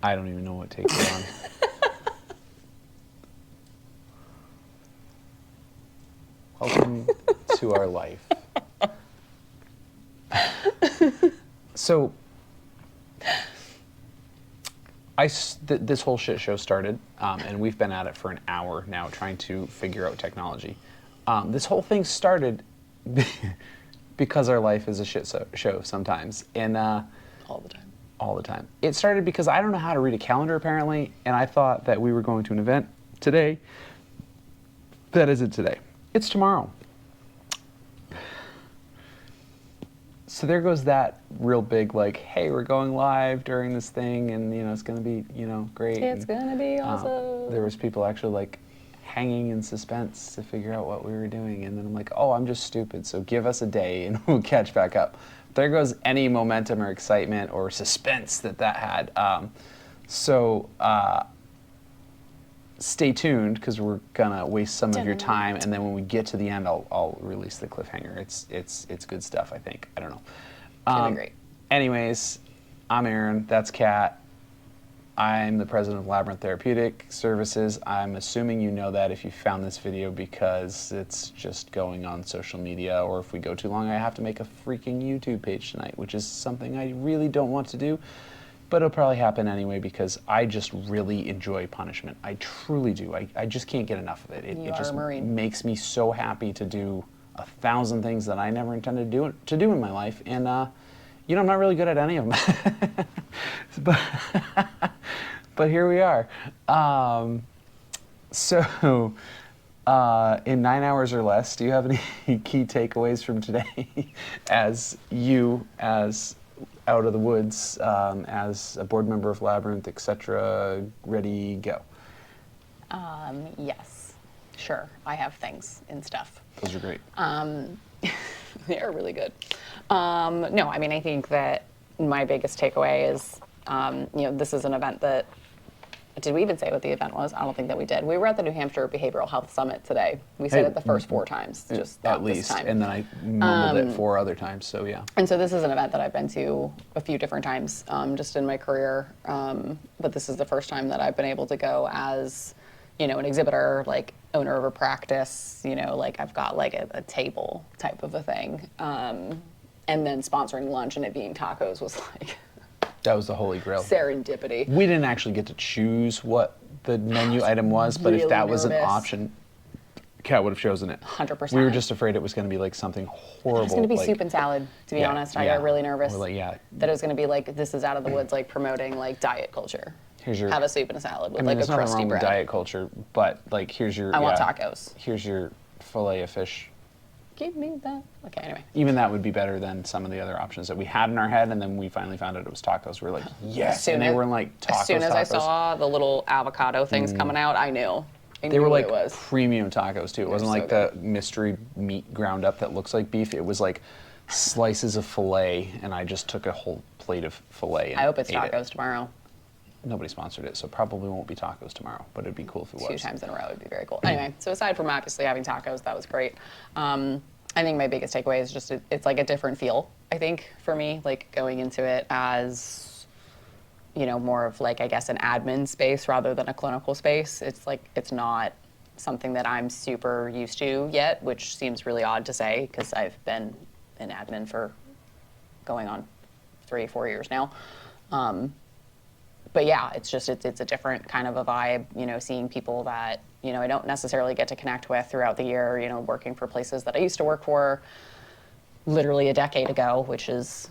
I don't even know what take we're on. Welcome to our life. So, this whole shit show started, and we've been at it for an hour now trying to figure out technology. This whole thing started because our life is a shit show sometimes, and all the time. All the time. It started because I don't know how to read a calendar apparently, and I thought that we were going to an event today. That isn't today. It's tomorrow. So there goes that real big, like, hey, we're going live during this thing, and it's gonna be, great. It's gonna be awesome. There was people actually like hanging in suspense to figure out what we were doing, and then I'm like, oh, I'm just stupid. So give us a day, and we'll catch back up. There goes any momentum or excitement or suspense that had. Stay tuned, because we're gonna waste some of your time, and then when we get to the end, I'll release the cliffhanger. It's good stuff, I think. I don't know. It's great. Anyways, I'm Aaron. That's Kat. I'm the president of Labyrinth Therapeutic Services. I'm assuming you know that if you found this video because it's just going on social media, or if we go too long, I have to make a freaking YouTube page tonight, which is something I really don't want to do. But it'll probably happen anyway because I just really enjoy punishment. I truly do. I just can't get enough of it. It just makes me so happy to do 1,000 things that I never intended to do in my life. And, I'm not really good at any of them. But here we are. In 9 hours or less, do you have any key takeaways from today as out of the woods, as a board member of Labyrinth, etc., ready, go? Yes, sure. I have things and stuff. Those are great. They are really good. No, I mean, I think that my biggest takeaway is, this is an event that, did we even say what the event was? I don't think that we did. We were at the New Hampshire Behavioral Health Summit today. We said it the first 4 times, just at least, time. And then I mumbled it 4 other times, so yeah. And so this is an event that I've been to a few different times, just in my career. But this is the first time that I've been able to go as, an exhibitor, like owner of a practice, like I've got like a table type of a thing. And then sponsoring lunch and it being tacos was like... That was the holy grail. Serendipity. We didn't actually get to choose what the menu item was, but if that was an option, Kat would have chosen it. 100%. We were just afraid it was going to be like something horrible. It was going to be soup and salad, to be honest. I got really nervous that it was going to be like, this is out of the woods, like promoting like diet culture. Have a soup and a salad with like a crusty bread. There's nothing wrong with diet culture, but like here's your... I want tacos. Here's your fillet of fish. Give me that. Okay, anyway. Even that would be better than some of the other options that we had in our head, and then we finally found out it was tacos. We were like, yes, and they were like tacos. As soon as I saw the little avocado things coming out, I knew. They were like premium tacos too. It wasn't like the mystery meat ground up that looks like beef. It was like slices of filet, and I just took a whole plate of filet. And I hope it's tacos tomorrow. Nobody sponsored it, so probably won't be tacos tomorrow, but it'd be cool if it was. 2 times in a row would be very cool. Anyway, so aside from obviously having tacos, that was great. I think my biggest takeaway is just it's like a different feel, I think, for me, like going into it as, more of like, I guess, an admin space rather than a clinical space. It's like, it's not something that I'm super used to yet, which seems really odd to say because I've been an admin for going on 3-4 years now. But yeah, it's just, it's a different kind of a vibe, seeing people that, I don't necessarily get to connect with throughout the year, working for places that I used to work for literally a decade ago, which is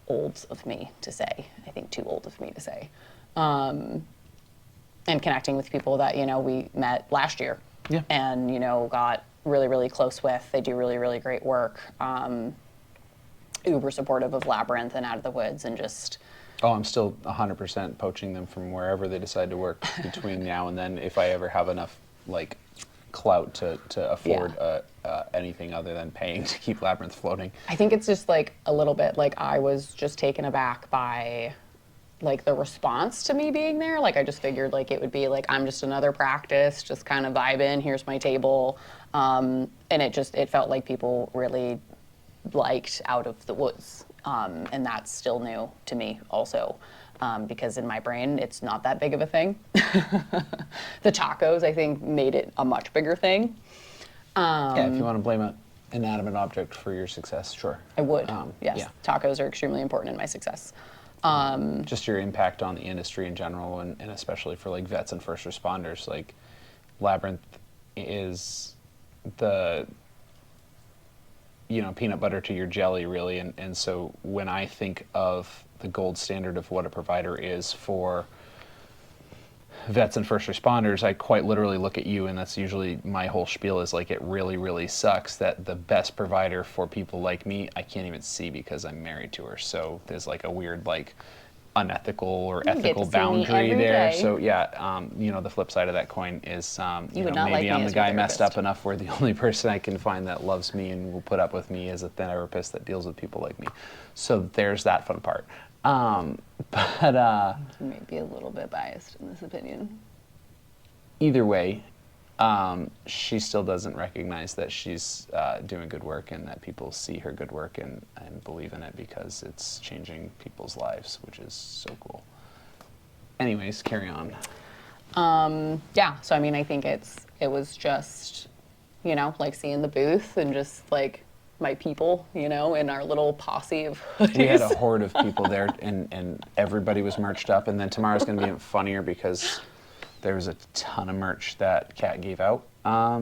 old of me to say, I think too old of me to say. And connecting with people that, we met last year and, got really, really close with. They do really, really great work. Uber supportive of Labyrinth and Out of the Woods and just... Oh, I'm still 100% poaching them from wherever they decide to work between now and then, if I ever have enough like clout to afford anything other than paying to keep Labyrinth floating. I think it's just like a little bit like I was just taken aback by like the response to me being there. Like I just figured like it would be like I'm just another practice, just kind of vibing, here's my table. And it felt like people really liked Out of the Woods. And that's still new to me also, because in my brain, it's not that big of a thing. The tacos, I think, made it a much bigger thing. Yeah, if you want to blame an inanimate object for your success, sure. I would, yes. Yeah. Tacos are extremely important in my success. Just your impact on the industry in general, and especially for like vets and first responders. Like Labyrinth is the peanut butter to your jelly, really. And so when I think of the gold standard of what a provider is for vets and first responders, I quite literally look at you, and that's usually my whole spiel is like, it really, really sucks that the best provider for people like me, I can't even see because I'm married to her. So there's like a weird, like, unethical or You get ethical to see me boundary every there. day. So yeah, the flip side of that coin is, You would not like maybe me I'm as the your guy messed therapist. up enough where the only person I can find that loves me and will put up with me is a therapist that deals with people like me. So there's that fun part. But You may be a little bit biased in this opinion. either way, she still doesn't recognize that she's doing good work and that people see her good work and believe in it because it's changing people's lives, which is so cool. Anyways, carry on. Yeah, so I mean, I think it was just, like seeing the booth and just like my people, in our little posse of hoodies. We had a horde of people there, and everybody was merched up. And then tomorrow's going to be funnier because there was a ton of merch that Kat gave out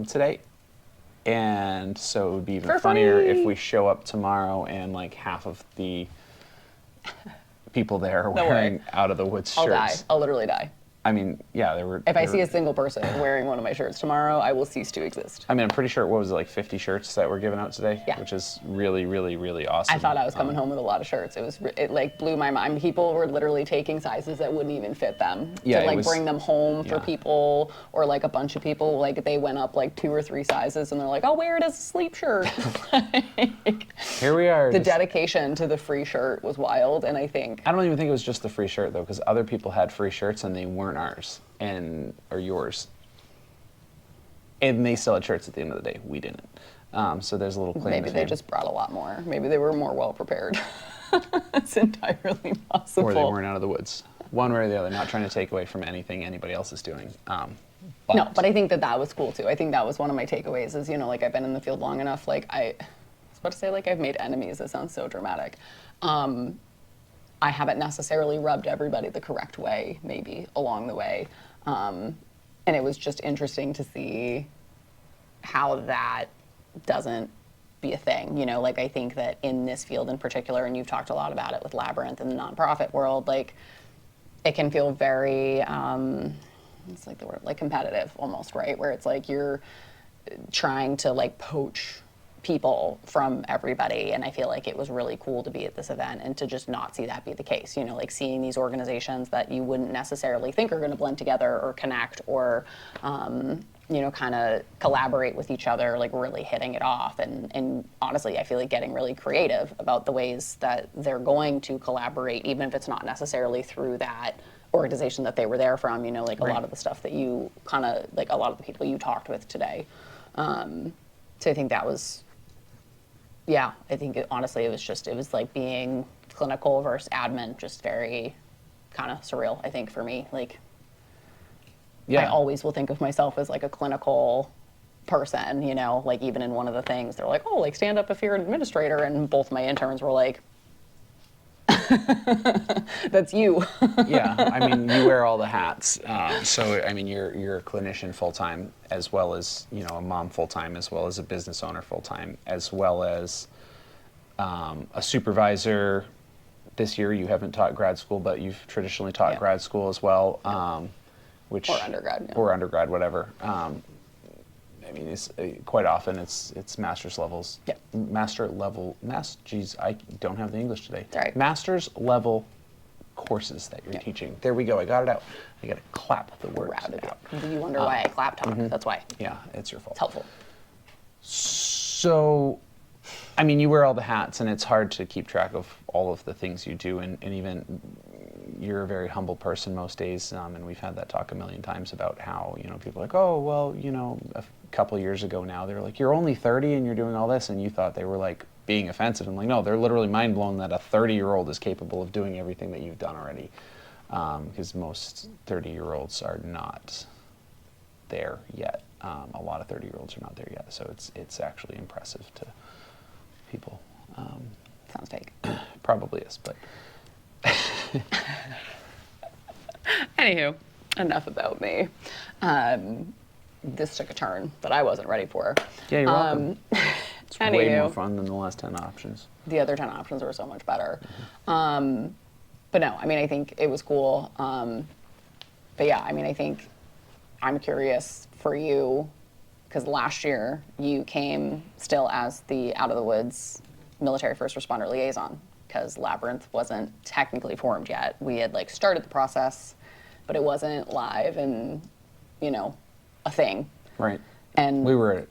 today. And so it would be even For funnier free. if we show up tomorrow and like half of the people there are No wearing way. Out of the Woods I'll die. shirts. I'll literally die. I mean, yeah, there were. If I see a single person wearing one of my shirts tomorrow, I will cease to exist. I mean, I'm pretty sure, what was it, like 50 shirts that were given out today? Yeah. Which is really, really, really awesome. I thought I was coming home with a lot of shirts. It like blew my mind. People were literally taking sizes that wouldn't even fit them Yeah, to it like was- bring them home for yeah. people, or like a bunch of people, like they went up like 2 or 3 sizes and they're like, I'll wear it as a sleep shirt. Here we are. The just- dedication to the free shirt was wild, and I think I don't even think it was just the free shirt, though, because other people had free shirts and they weren't ours or yours. And they still had shirts at the end of the day. We didn't. So there's a little claim maybe to they fame. just brought a lot more. Maybe they were more well prepared. It's entirely possible. Or they weren't Out of the Woods. One way or the other. Not trying to take away from anything anybody else is doing. No, but I think that was cool too. I think that was one of my takeaways is, like I've been in the field long enough, like I was about to say like I've made enemies. That sounds so dramatic. I haven't necessarily rubbed everybody the correct way, maybe along the way. And it was just interesting to see how that doesn't be a thing. Like I think that in this field in particular, and you've talked a lot about it with Labyrinth and the nonprofit world, like it can feel very, it's like the word, like competitive almost, right? Where it's like you're trying to like poach people from everybody, and I feel like it was really cool to be at this event and to just not see that be the case, like seeing these organizations that you wouldn't necessarily think are going to blend together or connect or kind of collaborate with each other, like really hitting it off, and honestly I feel like getting really creative about the ways that they're going to collaborate, even if it's not necessarily through that organization that they were there from, like Right. a lot of the stuff that you kind of like, a lot of the people you talked with today. So I think that was, yeah, I think honestly it was like being clinical versus admin, just very kind of surreal, I think, for me. Like, Yeah. I always will think of myself as like a clinical person, like even in one of the things, they're like, oh, like stand up if you're an administrator. And both my interns were like, that's you. Yeah, I mean, you wear all the hats. So, I mean, you're a clinician full-time, as well as, a mom full-time, as well as a business owner full-time, as well as a supervisor. This year, you haven't taught grad school, but you've traditionally taught Yeah. grad school as well, which Or undergrad, yeah. or undergrad, whatever. I mean, it's quite often it's master's levels. Yeah. Geez, I don't have the English today. It's all right. Master's level courses that you're Yeah. teaching. There we go. I got it out. I got to clap the words Proud of out. it. You wonder why I clap talk. That's why. Yeah, it's your fault. It's helpful. So, I mean, you wear all the hats, and it's hard to keep track of all of the things you do, and even you're a very humble person most days, and we've had that talk a million times about how, people are like, oh, well, a couple years ago now, they were like, you're only 30 and you're doing all this, and you thought they were like being offensive. I'm like, no, they're literally mind blown that a 30-year-old is capable of doing everything that you've done already, because most 30-year-olds are not there yet. A lot of 30-year-olds are not there yet, so it's actually impressive to people. Sounds fake. Probably is, but Anywho, enough about me. This took a turn that I wasn't ready for. yeah, you're welcome. It's way Anywho. more fun than the last 10 options. The other 10 options were so much better. But no, I mean, I think it was cool. But yeah, I mean, I think I'm curious for you, because last year you came still as the Out of the Woods military first responder liaison, because Labyrinth wasn't technically formed yet. We had like started the process, but it wasn't live and, you know, a thing. Right. And We were a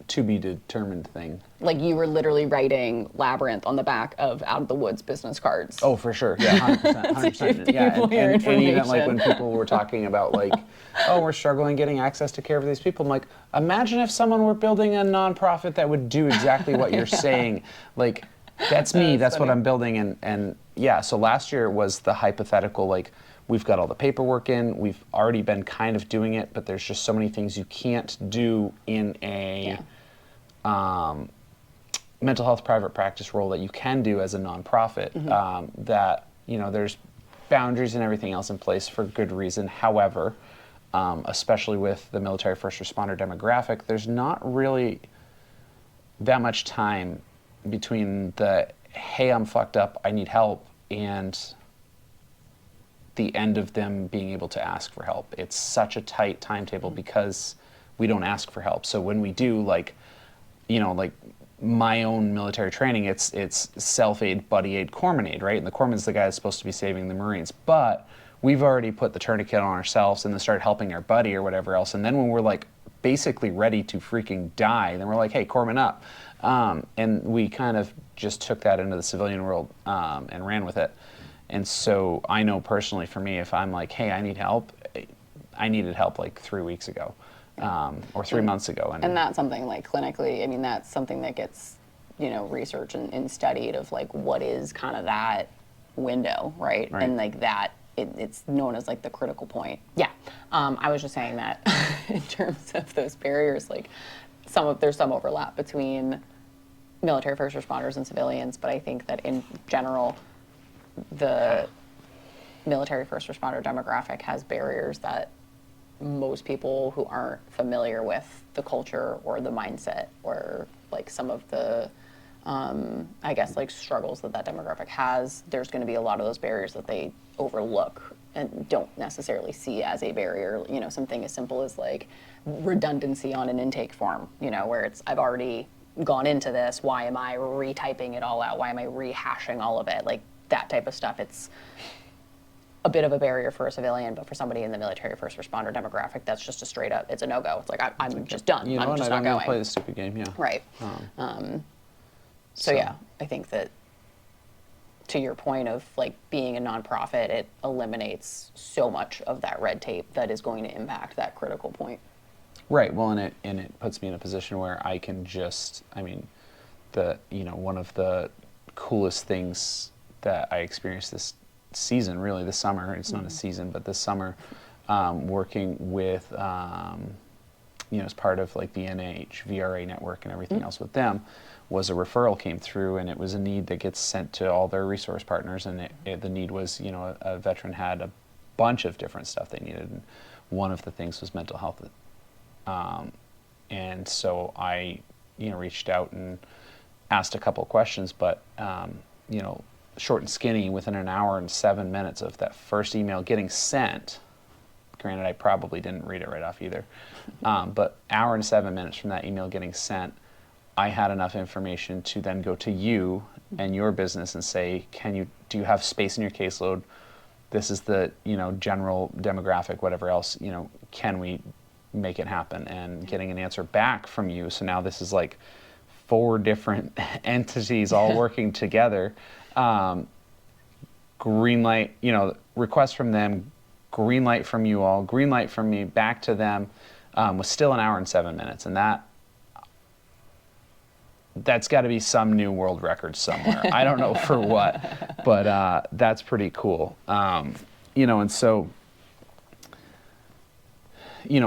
to be determined thing. like you were literally writing Labyrinth on the back of Out of the Woods business cards. Oh, for sure. Yeah, 100%. 100%. Yeah, people your and even like when information. people were talking about like, oh, we're struggling getting access to care for these people. I'm like, imagine if someone were building a nonprofit that would do exactly what you're saying. Like, that's me. That's what funny. I'm building. And yeah, so last year was the hypothetical, like, we've got all the paperwork in. We've already been kind of doing it, but there's just so many things you can't do in a mental health private practice role that you can do as a nonprofit. That, you know, there's boundaries and everything else in place for good reason. However, especially with the military first responder demographic, there's not really that much time between the, hey, I'm fucked up, I need help, and the end of them being able to ask for help. It's such a tight timetable because we don't ask for help. So when we do, like, you know, like my own military training, it's self-aid, buddy aid, corpsman aid, right? And the corpsman's the guy that's supposed to be saving the Marines. But we've already put the tourniquet on ourselves and then started helping our buddy or whatever else. And then when we're like basically ready to freaking die, then we're like, hey, corpsman up. And we kind of just took that into the civilian world and ran with it. And so I know personally for me, if I'm like, hey, I need help, I needed help like 3 weeks ago or 3 months ago. And that's something like clinically, I mean, that's something that gets, you know, researched and studied of like what is kind of that window, right? Right. And like that, it's known as like the critical point. Yeah. I was just saying that in terms of those barriers, like there's some overlap between military first responders and civilians, but I think that in general, the military first responder demographic has barriers that most people who aren't familiar with the culture or the mindset or like some of the I guess like struggles that demographic has, there's going to be a lot of those barriers that they overlook and don't necessarily see as a barrier. You know, something as simple as like redundancy on an intake form, you know, where it's, I've already gone into this, why am I retyping it all out? Why am I rehashing all of it? Like that type of stuff. It's a bit of a barrier for a civilian, but for somebody in the military first responder demographic, that's just a straight up, it's a no-go. It's like, I'm just done. You know, I'm and just I not don't even going. play the stupid game, yeah. Right. So yeah, I think that to your point of like being a nonprofit, it eliminates so much of that red tape that is going to impact that critical point. Right. Well, and it puts me in a position where I can just, I mean, one of the coolest things that I experienced this season, really this summer, it's not a season, but this summer, working with, as part of like the NH, VRA network and everything else with them, was a referral came through, and it was a need that gets sent to all their resource partners, and the need was, a veteran had a bunch of different stuff they needed, and one of the things was mental health. And so I, reached out and asked a couple of questions, but, short and skinny, within an hour and 7 minutes of that first email getting sent, granted I probably didn't read it right off either, but hour and 7 minutes from that email getting sent, I had enough information to then go to you and your business and say, do you have space in your caseload? This is the, general demographic, whatever else, can we make it happen? And getting an answer back from you. So now this is like 4 different entities all working together. Green light, request from them, green light from you all, green light from me, back to them, was still an hour and 7 minutes. And that that's got to be some new world record somewhere. I don't know for what, but that's pretty cool. And so,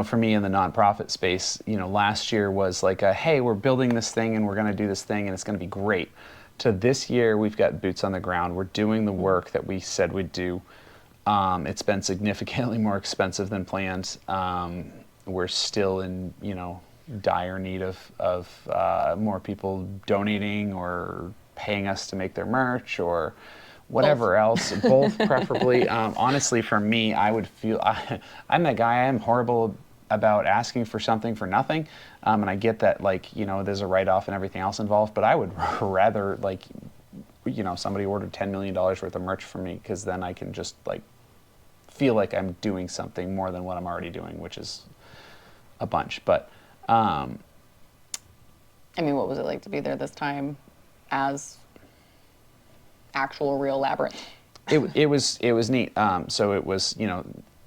for me in the nonprofit space, last year was like hey, we're building this thing and we're going to do this thing and it's going to be great. To this year, we've got boots on the ground. We're doing the work that we said we'd do. It's been significantly more expensive than planned. We're still in, dire need of more people donating or paying us to make their merch or whatever else, both preferably. Honestly, for me, I would feel, I'm that guy, I am horrible about asking for something for nothing. And I get that, there's a write-off and everything else involved, but I would rather, somebody ordered $10 million worth of merch for me, because then I can just, feel like I'm doing something more than what I'm already doing, which is a bunch. But, what was it like to be there this time as actual real Labyrinth? It was neat. So it was,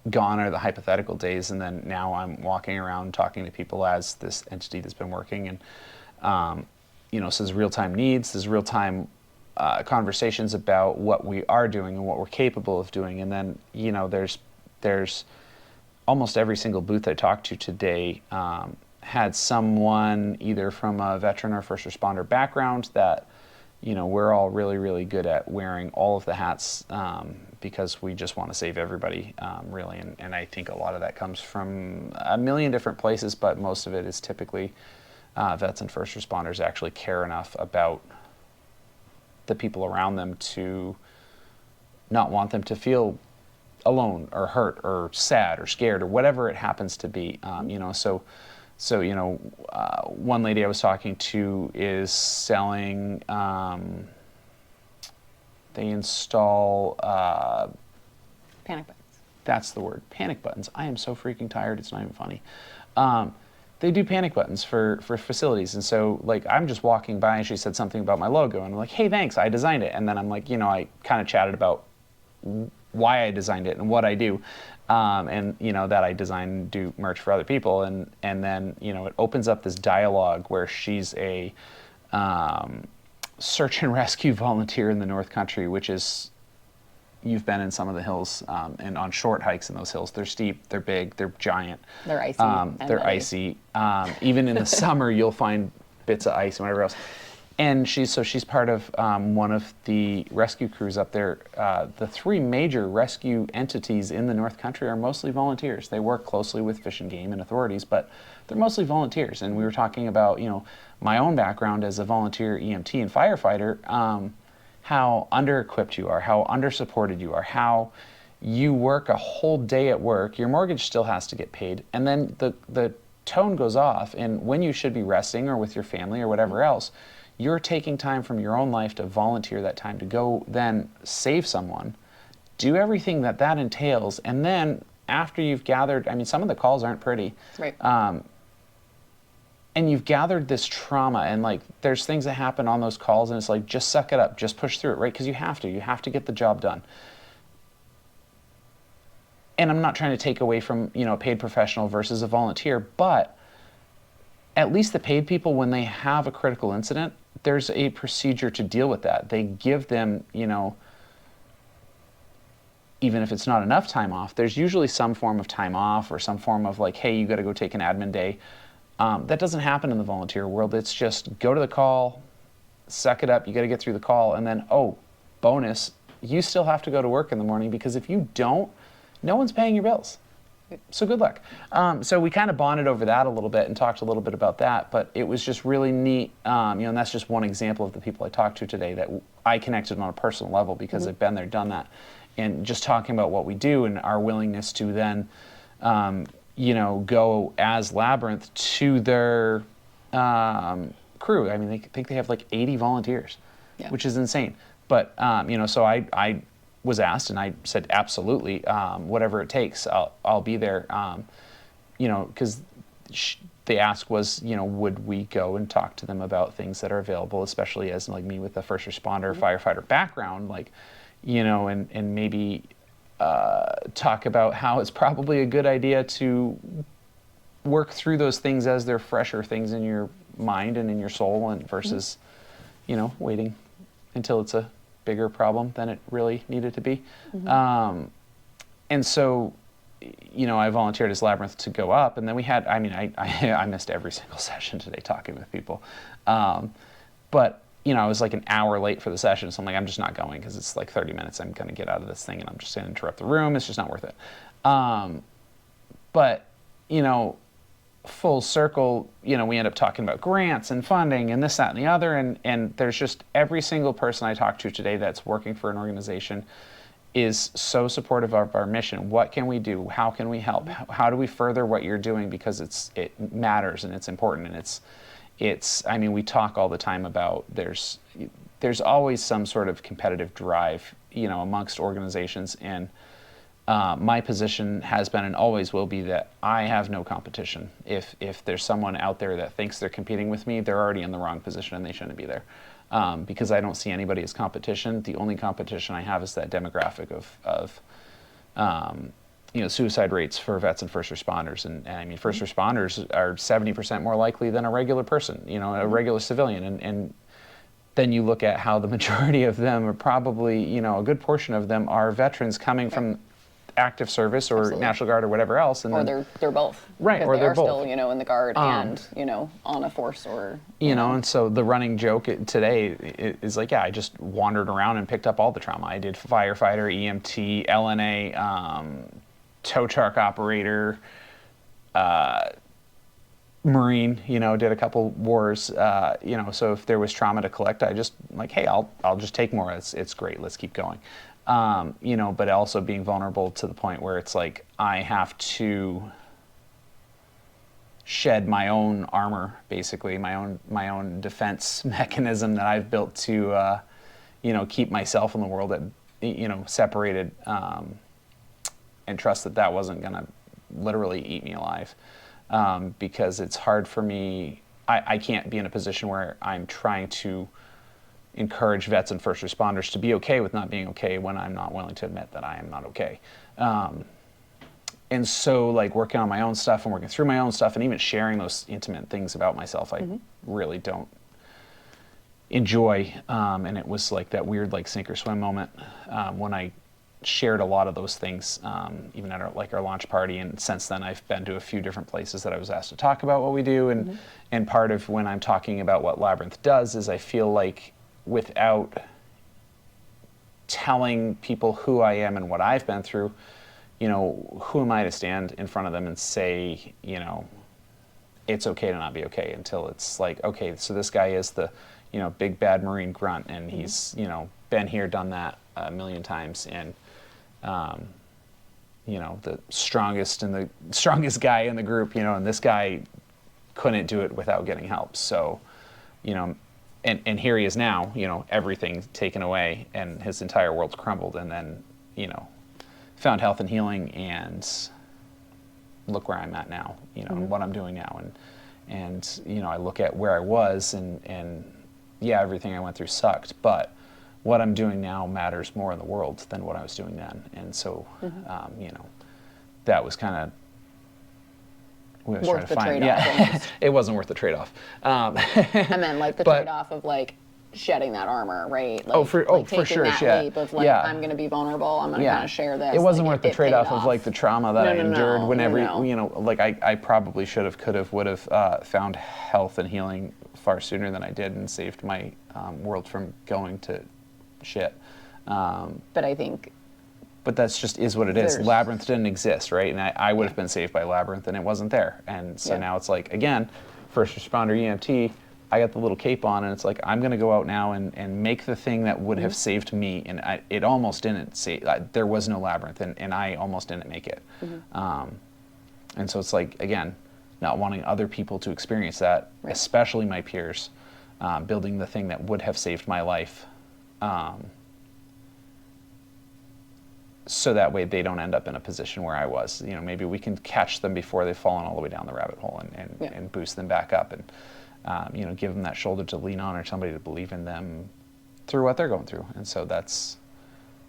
gone are the hypothetical days, and then now I'm walking around talking to people as this entity that's been working, and so there's real-time needs, there's real-time conversations about what we are doing and what we're capable of doing, and then there's almost every single booth I talked to today had someone either from a veteran or first responder background that we're all really, really good at wearing all of the hats because we just want to save everybody, really. And I think a lot of that comes from a million different places, but most of it is typically vets and first responders actually care enough about the people around them to not want them to feel alone or hurt or sad or scared or whatever it happens to be. One lady I was talking to is selling, they install... panic buttons. That's the word, panic buttons. I am so freaking tired, it's not even funny. They do panic buttons for facilities. And so, I'm just walking by and she said something about my logo. And I'm like, hey, thanks, I designed it. And then I'm like, I kind of chatted about why I designed it and what I do. And that I design and do merch for other people, and then it opens up this dialogue where she's a search and rescue volunteer in the North Country, which is, you've been in some of the hills and on short hikes in those hills. They're steep, they're big, they're giant. They're icy. They're icy. Even in the summer, you'll find bits of ice and whatever else. And she's part of one of the rescue crews up there. The three major rescue entities in the North Country are mostly volunteers. They work closely with Fish and Game and authorities, but they're mostly volunteers. And we were talking about, my own background as a volunteer EMT and firefighter, how under-equipped you are, how under-supported you are, how you work a whole day at work, your mortgage still has to get paid, and then the tone goes off, and when you should be resting or with your family or whatever else, you're taking time from your own life to volunteer that time to go then save someone, do everything that entails, and then after you've gathered, some of the calls aren't pretty. Right. And you've gathered this trauma, and there's things that happen on those calls, and it's just suck it up, just push through it, right? Because you have to get the job done. And I'm not trying to take away from, a paid professional versus a volunteer, but at least the paid people, when they have a critical incident, there's a procedure to deal with that. They give them, even if it's not enough time off, there's usually some form of time off or some form of hey, you got to go take an admin day. That doesn't happen in the volunteer world. It's just go to the call, suck it up, you got to get through the call, and then, bonus, you still have to go to work in the morning, because if you don't, no one's paying your bills. So good luck. So we kind of bonded over that a little bit and talked a little bit about that, but it was just really neat, and that's just one example of the people I talked to today that I connected on a personal level, because I've been there, done that, and just talking about what we do and our willingness to then go as Labyrinth to their crew. I think they have 80 volunteers, which is insane. But, so I was asked, and I said, absolutely, whatever it takes, I'll be there, because the ask was, would we go and talk to them about things that are available, especially as me with a first responder, firefighter background, and maybe talk about how it's probably a good idea to work through those things as they're fresher things in your mind and in your soul, and versus, you know, waiting until it's a bigger problem than it really needed to be. And so, you know, I volunteered as Labyrinth to go up, and then we had, I mean, I missed every single session today talking with people. But, you know, I was like an hour late for the session, so I'm like, I'm just not going because it's like 30 minutes. I'm going to get out of this thing and I'm just going to interrupt the room. It's just not worth it. But, you know, full circle, you know, we end up talking about grants and funding and this, that, and the other. And there's just every single person I talked to today that's working for an organization is so supportive of our mission. What can we do? How can we help? How do we further what you're doing? Because it matters and it's important, and it's I mean, we talk all the time about there's always some sort of competitive drive, you know, amongst organizations, and my position has been and always will be that I have no competition. If there's someone out there that thinks they're competing with me, they're already in the wrong position and they shouldn't be there. Because I don't see anybody as competition. The only competition I have is that demographic of you know, suicide rates for vets and first responders. And I mean, first responders are 70% more likely than a regular person, you know, a regular civilian. And then you look at how the majority of them are probably, you know, a good portion of them are veterans coming from active service or Absolutely. National Guard or whatever else, and Or then, they're both. Right, Because or they they're are both. still, you know, in the Guard and, you know, on a force or... you know, and so the running joke today is like, yeah, I just wandered around and picked up all the trauma. I did firefighter, EMT, LNA, tow truck operator, Marine, you know, did a couple wars, you know, so if there was trauma to collect, I just like, hey, I'll just take more. It's great. Let's keep going. You know, but also being vulnerable to the point where it's like, I have to shed my own armor, basically my own defense mechanism that I've built to, you know, keep myself in the world, that, you know, separated, and trust that wasn't going to literally eat me alive. Because it's hard for me, I can't be in a position where I'm trying to encourage vets and first responders to be okay with not being okay when I'm not willing to admit that I am not okay. And so, like, working on my own stuff and working through my own stuff and even sharing those intimate things about myself, I really don't enjoy. And it was like that weird, like, sink or swim moment when I shared a lot of those things, even at our launch party. And since then, I've been to a few different places that I was asked to talk about what we do. And part of when I'm talking about what Labyrinth does is I feel like, without telling people who I am and what I've been through, you know, who am I to stand in front of them and say, you know, it's okay to not be okay, until it's like, okay, so this guy is the, you know, big bad Marine grunt, and he's, you know, been here, done that a million times, and you know, the strongest guy in the group, you know, and this guy couldn't do it without getting help. So, you know, and here he is now, you know, everything taken away and his entire world's crumbled, and then, you know, found health and healing, and look where I'm at now, you know, and what I'm doing now. And, you know, I look at where I was, and yeah, everything I went through sucked, but what I'm doing now matters more in the world than what I was doing then. And so, you know, that was kind of, we was Worth trying to the find, trade-off. it wasn't worth the trade-off. And then, like, the trade-off of, like, shedding that armor, right? Like, for taking sure, that yeah. leap of, like, Yeah. I'm going to be vulnerable, I'm going to kind of share this. It wasn't like, worth the it trade-off paid of, like, the trauma that I endured no, whenever, no. you know, like, I probably should have, could have, would have found health and healing far sooner than I did, and saved my world from going to shit. But I think... But that's just is what it is. Labyrinth didn't exist, right? And I would have been saved by Labyrinth, and it wasn't there. And so now it's like, again, first responder EMT, I got the little cape on, and it's like, I'm going to go out now and make the thing that would have saved me. And it almost didn't save. There was no Labyrinth, and I almost didn't make it. And so it's like, again, not wanting other people to experience that, especially my peers, building the thing that would have saved my life. So that way they don't end up in a position where I was. You know, maybe we can catch them before they've fallen all the way down the rabbit hole, and boost them back up, and you know, give them that shoulder to lean on, or somebody to believe in them through what they're going through. And so that's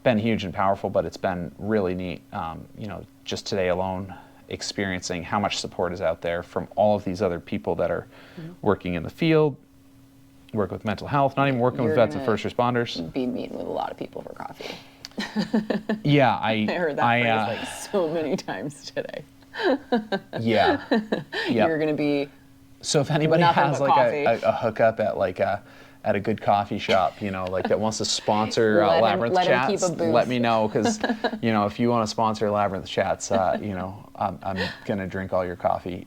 been huge and powerful, but it's been really neat. You know, just today alone, experiencing how much support is out there from all of these other people that are working in the field, work with mental health, not even working with You're vets and gonna first responders. Be meeting with a lot of people for coffee. Yeah, I heard that phrase like so many times today. Yeah. Yeah. You're gonna be So if anybody nothing has but like coffee. a hookup at like at a good coffee shop, you know, like that wants to sponsor Labyrinth let him keep Chats, a booth. let me know, because you know, if you want to sponsor Labyrinth Chats, you know, I'm gonna drink all your coffee.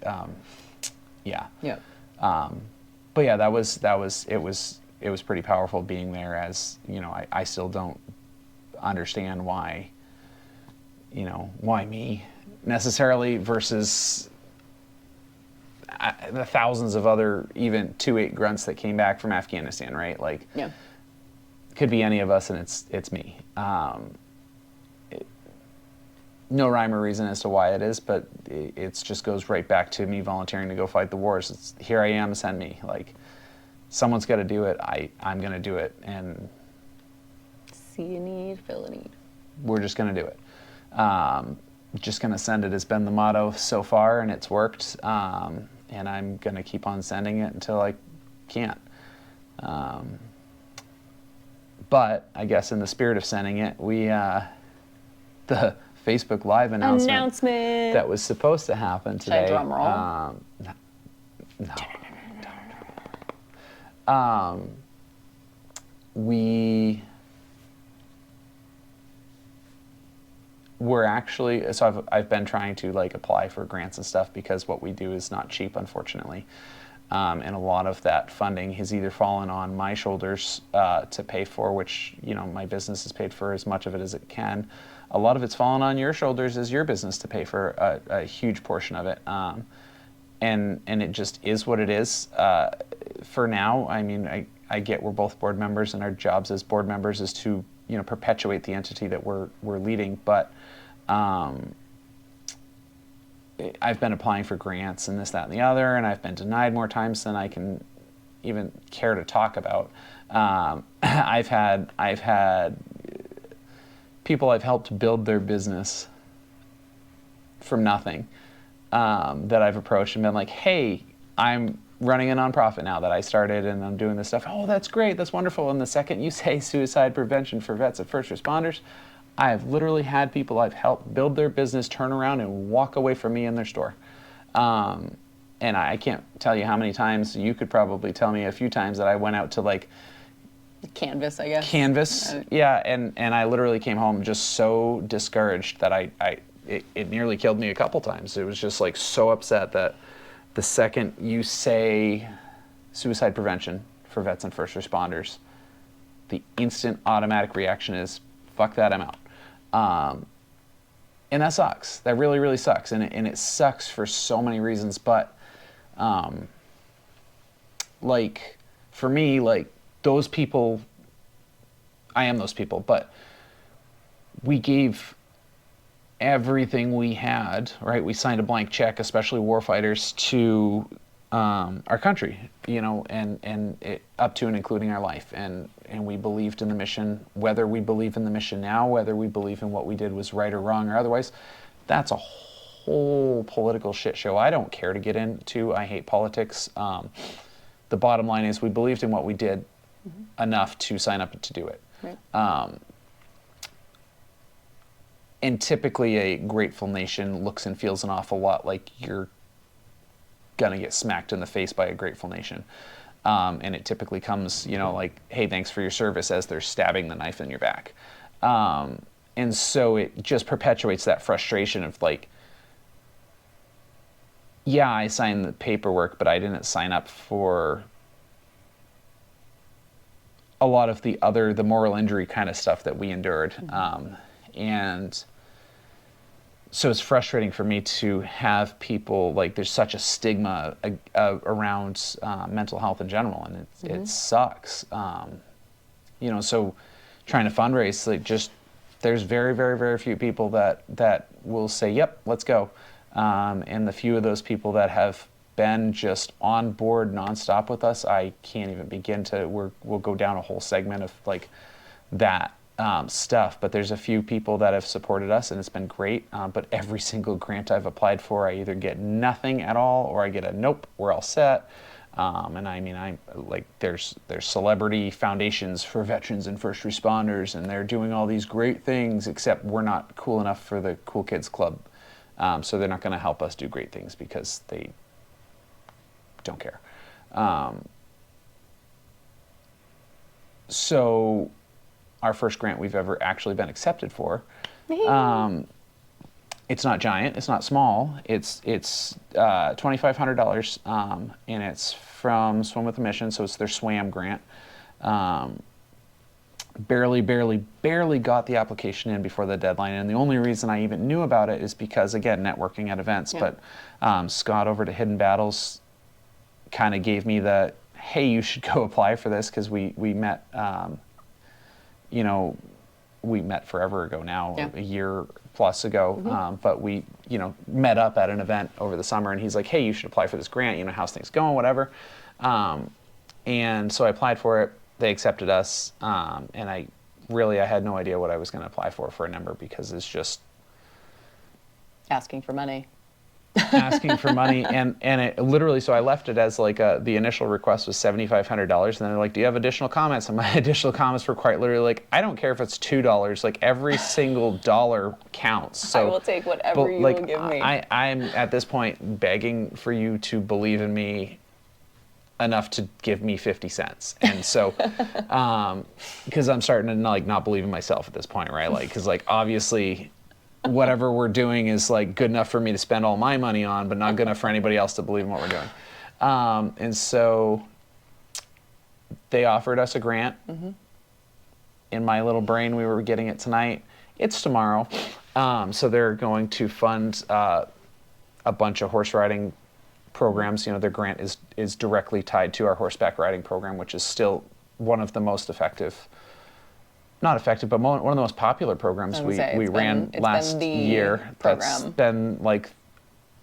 Yeah. Yep. But yeah, it was pretty powerful being there, as you know, I still don't understand why, you know, why me necessarily versus the thousands of other even 2-8 grunts that came back from Afghanistan, right? Like, Yeah. could be any of us, and it's me. No rhyme or reason as to why it is, but it just goes right back to me volunteering to go fight the wars. It's, here I am, send me. Like, someone's got to do it. I'm going to do it, and See a need, fill a need. we're just going to do it. Just going to send it has been the motto so far, and it's worked. And I'm going to keep on sending it until I can't. But I guess in the spirit of sending it, we the Facebook Live announcement that was supposed to happen today. Should I drum roll? No. We're actually, so I've been trying to like apply for grants and stuff, because what we do is not cheap, unfortunately. And a lot of that funding has either fallen on my shoulders to pay for, which, you know, my business has paid for as much of it as it can. A lot of it's fallen on your shoulders as your business to pay for a huge portion of it. And it just is what it is. For now, I mean, I get we're both board members, and our jobs as board members is to, you know, perpetuate the entity that we're leading. But I've been applying for grants and this, that, and the other, and I've been denied more times than I can even care to talk about. I've had people I've helped build their business from nothing that I've approached and been like, hey, I'm running a nonprofit now that I started, and I'm doing this stuff. Oh, that's great, that's wonderful. And the second you say suicide prevention for vets and first responders, I have literally had people I've helped build their business turn around and walk away from me in their store. And I can't tell you how many times, you could probably tell me a few times, that I went out to like Canvas, I guess. Canvas, yeah, and I literally came home just so discouraged that it nearly killed me a couple times. It was just like so upset that the second you say suicide prevention for vets and first responders, the instant automatic reaction is, fuck that, I'm out. And that sucks. That really, really sucks. And it sucks for so many reasons. But, like, for me, like, those people, I am those people, but we gave everything we had, right? We signed a blank check, especially warfighters, to our country, you know, and it, up to and including our life. And we believed in the mission. Whether we believe in the mission now, whether we believe in what we did was right or wrong or otherwise, that's a whole political shit show I don't care to get into. I hate politics. The bottom line is we believed in what we did enough to sign up to do it. Right. And typically a grateful nation looks and feels an awful lot like you're gonna get smacked in the face by a grateful nation. And it typically comes, you know, like, hey, thanks for your service, as they're stabbing the knife in your back. And so it just perpetuates that frustration of like, yeah, I signed the paperwork, but I didn't sign up for a lot of the moral injury kind of stuff that we endured. And so it's frustrating for me to have people, like, there's such a stigma around mental health in general, and it sucks. You know, so trying to fundraise, like, just, there's very, very, very few people that will say, yep, let's go. And the few of those people that have been just on board nonstop with us, I can't even begin to, we'll go down a whole segment of like that stuff, but there's a few people that have supported us, and it's been great. But every single grant I've applied for, I either get nothing at all, or I get a nope, we're all set. And I mean, I like there's celebrity foundations for veterans and first responders, and they're doing all these great things, except we're not cool enough for the Cool Kids Club, so they're not going to help us do great things because they don't care. So our first grant we've ever actually been accepted for. It's not giant, it's not small. It's $2,500, and it's from Swim with a Mission, so it's their SWAM Grant. Barely got the application in before the deadline, and the only reason I even knew about it is because, again, networking at events. Yeah. But Scott over to Hidden Battles kind of gave me the, hey, you should go apply for this, because we met, we met forever ago now, yeah. A year plus ago, mm-hmm. But we, met up at an event over the summer, and he's like, hey, you should apply for this grant, how's things going, whatever. And so I applied for it, they accepted us, and I had no idea what I was going to apply for a number, because it's just asking for money. Asking for money, and it literally, so I left it as like the initial request was $7,500, and then they're like, do you have additional comments? And my additional comments were quite literally like, I don't care if it's $2, like every single dollar counts. So I will take whatever you will give me. I'm at this point begging for you to believe in me enough to give me 50 cents. And so, because I'm starting to not believe in myself at this point, right? Like, because obviously whatever we're doing is good enough for me to spend all my money on, but not good enough for anybody else to believe in what we're doing. And so they offered us a grant. Mm-hmm. In my little brain, we were getting it tonight. It's tomorrow. So they're going to fund a bunch of horse riding programs. Their grant is directly tied to our horseback riding program, which is still one of the most effective. Not effective, but one of the most popular programs we ran last year. Program. That's been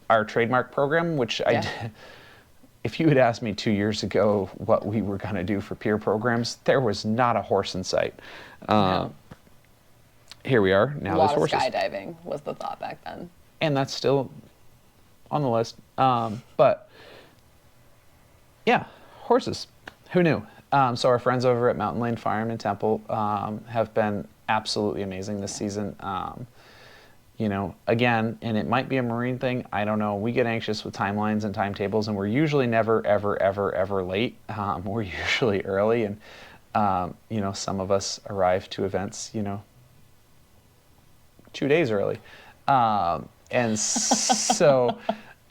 our trademark program, which if you had asked me 2 years ago what we were going to do for peer programs, there was not a horse in sight. No. Here we are. Now there's horses. A lot of skydiving was the thought back then. And that's still on the list. But yeah, horses. Who knew? So our friends over at Mountain Lane Farm in Temple have been absolutely amazing this season. Again, and it might be a marine thing, I don't know. We get anxious with timelines and timetables, and we're usually never, ever, ever, ever late. We're usually early, and some of us arrive to events, 2 days early. And so...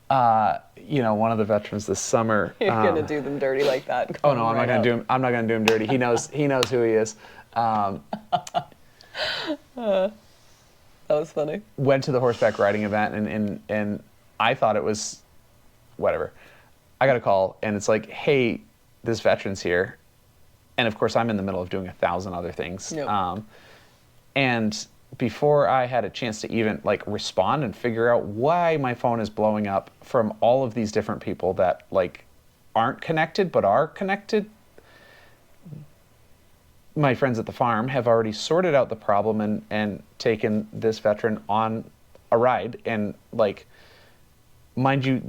one of the veterans this summer. You're gonna do them dirty like that. Oh no, I'm not gonna do him. I'm not gonna do him dirty. He knows who he is. That was funny. Went to the horseback riding event, and I thought it was whatever. I got a call, and it's like, hey, this veteran's here, and of course I'm in the middle of doing 1,000 other things. Yep. And before I had a chance to even respond and figure out why my phone is blowing up from all of these different people that aren't connected but are connected, my friends at the farm have already sorted out the problem and taken this veteran on a ride. And mind you,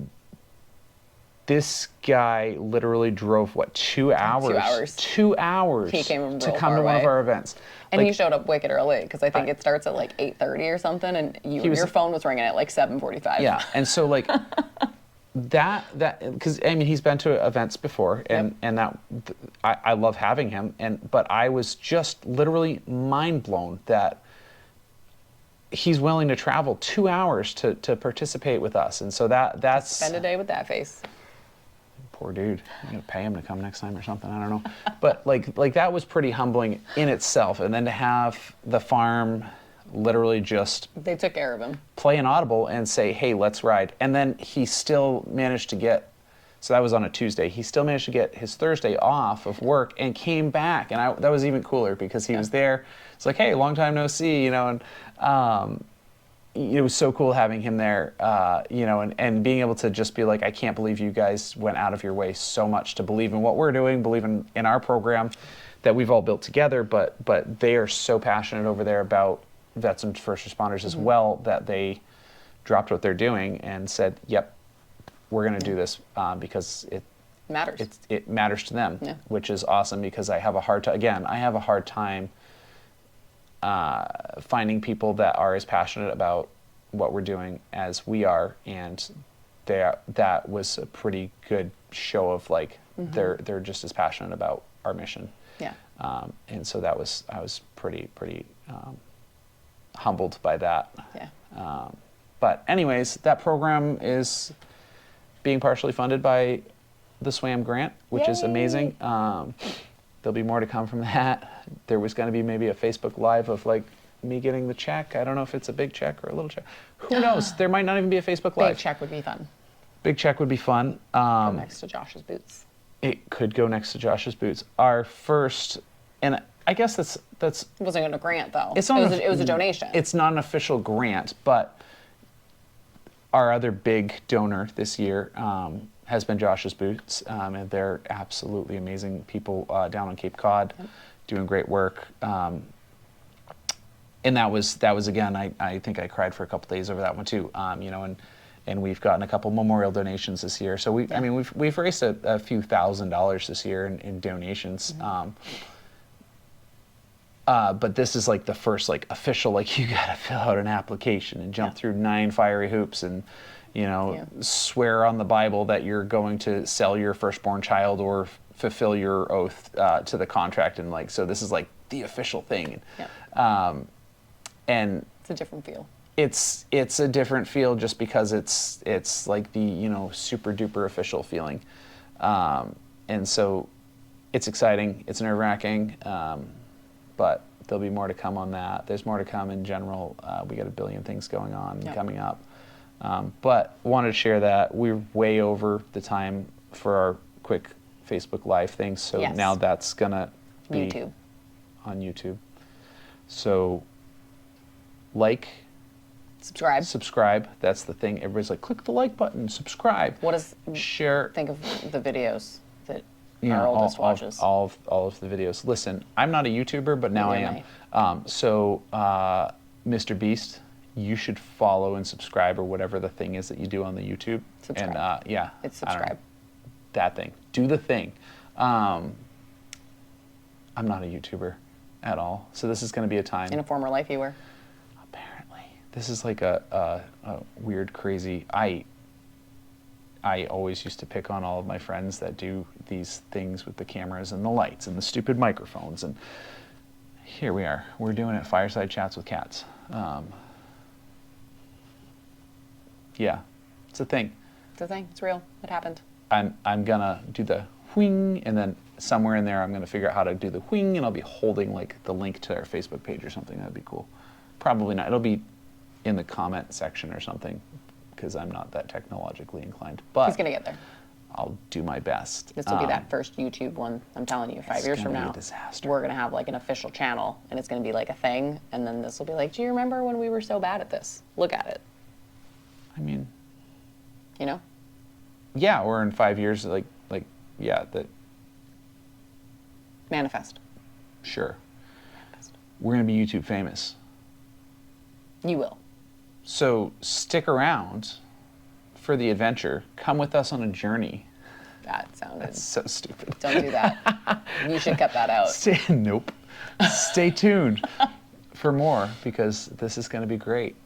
this guy literally drove 2 hours? 2 hours. 2 hours he came to come to one of our events. And he showed up wicked early, because I think it starts at 8:30 or something, and your phone was ringing at 7:45. Yeah, and so that because he's been to events before, and yep. and that I love having him, but I was just literally mind blown that he's willing to travel 2 hours to participate with us, and so that's spend a day with that face. Poor dude. I'm gonna pay him to come next time or something. I don't know. But that was pretty humbling in itself. And then to have the farm literally just they took care of him. Play an audible and say, hey, let's ride. And then he still managed to get, so that was on a Tuesday. He still managed to get his Thursday off of work and came back. And that was even cooler, because he was there. It's like, hey, long time no see, and it was so cool having him there, and being able to just be like, I can't believe you guys went out of your way so much to believe in what we're doing, believe in our program, that we've all built together, but they are so passionate over there about vets and first responders as well that they dropped what they're doing and said, "Yep, we're going to do this because it matters to them," which is awesome because I have a hard time finding people that are as passionate about what we're doing as we are, and that was a pretty good show of like they're just as passionate about our mission. Yeah. And so I was pretty humbled by that. Yeah. But anyways, that program is being partially funded by the SWAM Grant, which is amazing. There'll be more to come from that. There was going to be maybe a Facebook Live of like me getting the check. I don't know if it's a big check or a little check. Who knows? There might not even be a Facebook Live. Big check would be fun. Big check would be fun. Go next to Josh's boots. It could go next to Josh's boots. Our first, and I guess that's. It wasn't a grant though. It was a donation. It's not an official grant, but our other big donor this year has been Josh's Boots, and they're absolutely amazing people down on Cape Cod, doing great work. And that was again. I think I cried for a couple days over that one too. And we've gotten a couple memorial donations this year. So we've raised a few $1,000s this year in donations. But this is like the first like official, like you gotta fill out an application and jump through 9 fiery hoops and swear on the Bible that you're going to sell your firstborn child or fulfill your oath to the contract, and like so this is like the official thing. And it's a different feel. It's a different feel just because it's like the super duper official feeling, and so it's exciting. It's nerve-wracking. But there'll be more to come on that. There's more to come in general. We got a billion things going on coming up. But wanted to share that. We're way over the time for our quick Facebook Live thing. So now that's going to be on YouTube. So subscribe. That's the thing. Everybody's like, click the like button, subscribe. What does share? Think of the videos that our oldest watches. All of the videos. Listen, I'm not a YouTuber, but now I am. So Mr. Beast, you should follow and subscribe or whatever the thing is that you do on the YouTube. Subscribe. And it's subscribe. That thing. Do the thing. I'm not a YouTuber at all. So this is going to be a time. In a former life you were. Apparently. This is like a weird, crazy... I always used to pick on all of my friends that do these things with the cameras and the lights and the stupid microphones. And here we are. We're doing it. Fireside Chats with Cats. Yeah, it's a thing. It's a thing. It's real. It happened. I'm going to do the whing, and then somewhere in there I'm going to figure out how to do the whing, and I'll be holding like the link to our Facebook page or something. That'd be cool. Probably not. It'll be in the comment section or something, because I'm not that technologically inclined. But he's going to get there. I'll do my best. This will be that first YouTube one. I'm telling you, 5 years from now, we're going to have like an official channel, and it's going to be like a thing, and then this will be like, do you remember when we were so bad at this? Look at it. I mean... Yeah, or in 5 years, that... Manifest. Sure. We're going to be YouTube famous. You will. So stick around for the adventure. Come with us on a journey. That sounded... That's so stupid. Don't do that. You should cut that out. Nope. Stay tuned for more, because this is going to be great.